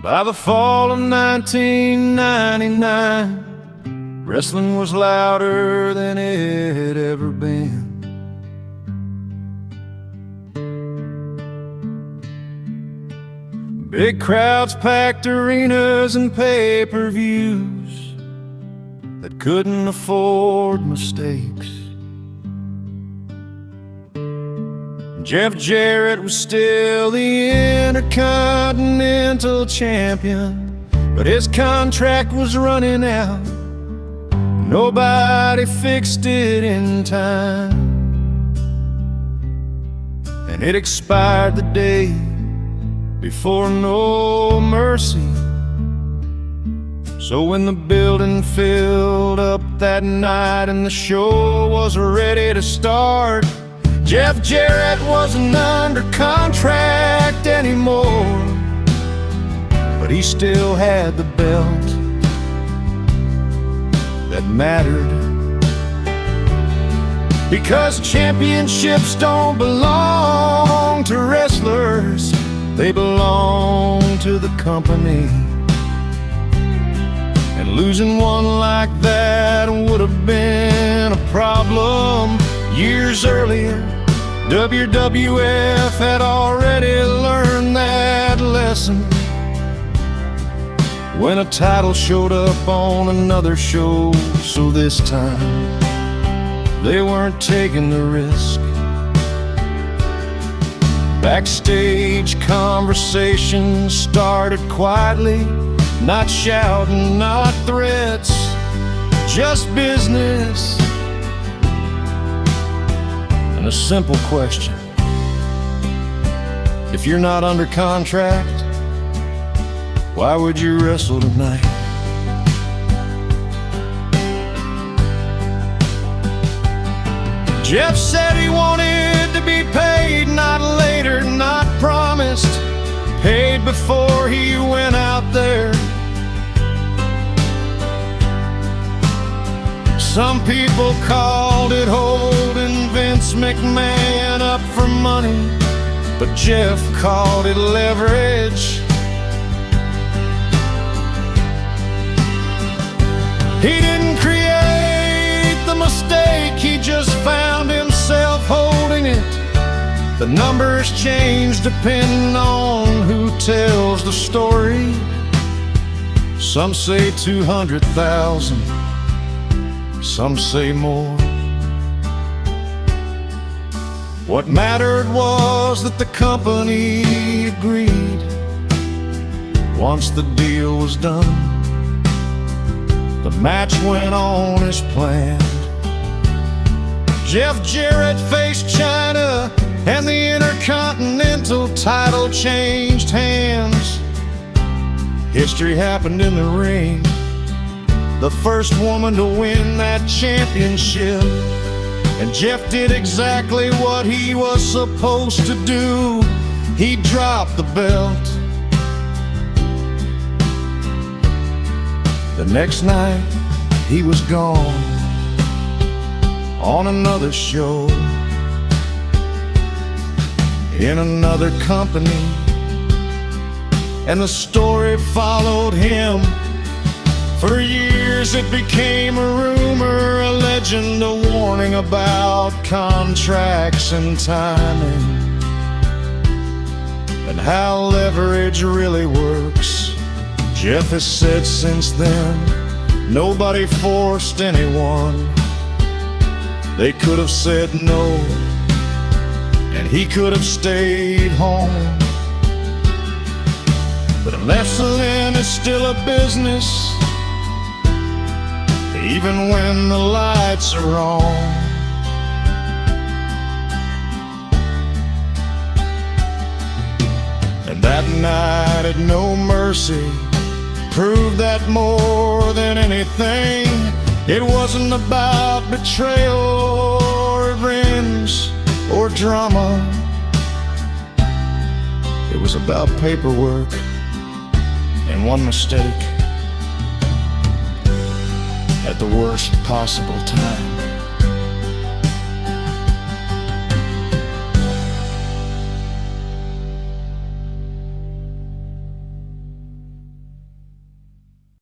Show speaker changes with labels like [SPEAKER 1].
[SPEAKER 1] By the fall of 1999, wrestling was louder than it had ever been. Big crowds packed arenas and pay-per-views that couldn't afford mistakes. Jeff Jarrett was still the Intercontinental Champion, but his contract was running out. Nobody fixed it in time, and it expired the day before No Mercy. So when the building filled up that night and the show was ready to start, Jeff Jarrett wasn't under contract anymore, but he still had the belt that mattered. Because championships don't belong to wrestlers, they belong to the company. And losing one like that would have been a problem. Years earlier, WWF had already learned that lesson when a title showed up on another show. So this time, they weren't taking the risk. Backstage conversations started quietly, not shouting, not threats, just business. And a simple question: if you're not under contract, why would you wrestle tonight? Jeff said he wanted to be paid, not later, not promised. Paid before he went out there. Some people called it holding Vince McMahon up for money, but Jeff called it leverage. He didn't create the mistake, he just found himself holding it. The numbers change depending on who tells the story. Some say 200,000, some say more. What mattered was that the company agreed. Once the deal was done, the match went on as planned. Jeff Jarrett faced China, and the Intercontinental title changed hands. History happened in the ring. The first woman to win that championship, and Jeff did exactly what he was supposed to do. He dropped the belt. The next night, he was gone on another show, in another company, and the story followed him. For years it became a rumor, a legend, a warning about contracts and timing, and how leverage really works. Jeff has said since then, nobody forced anyone. They could have said no, and he could have stayed home. But wrestling is still a business, even when the lights are on. And that night at No Mercy proved that more than anything, it wasn't about betrayal or revenge or drama. It was about paperwork and one mistake at the worst possible time.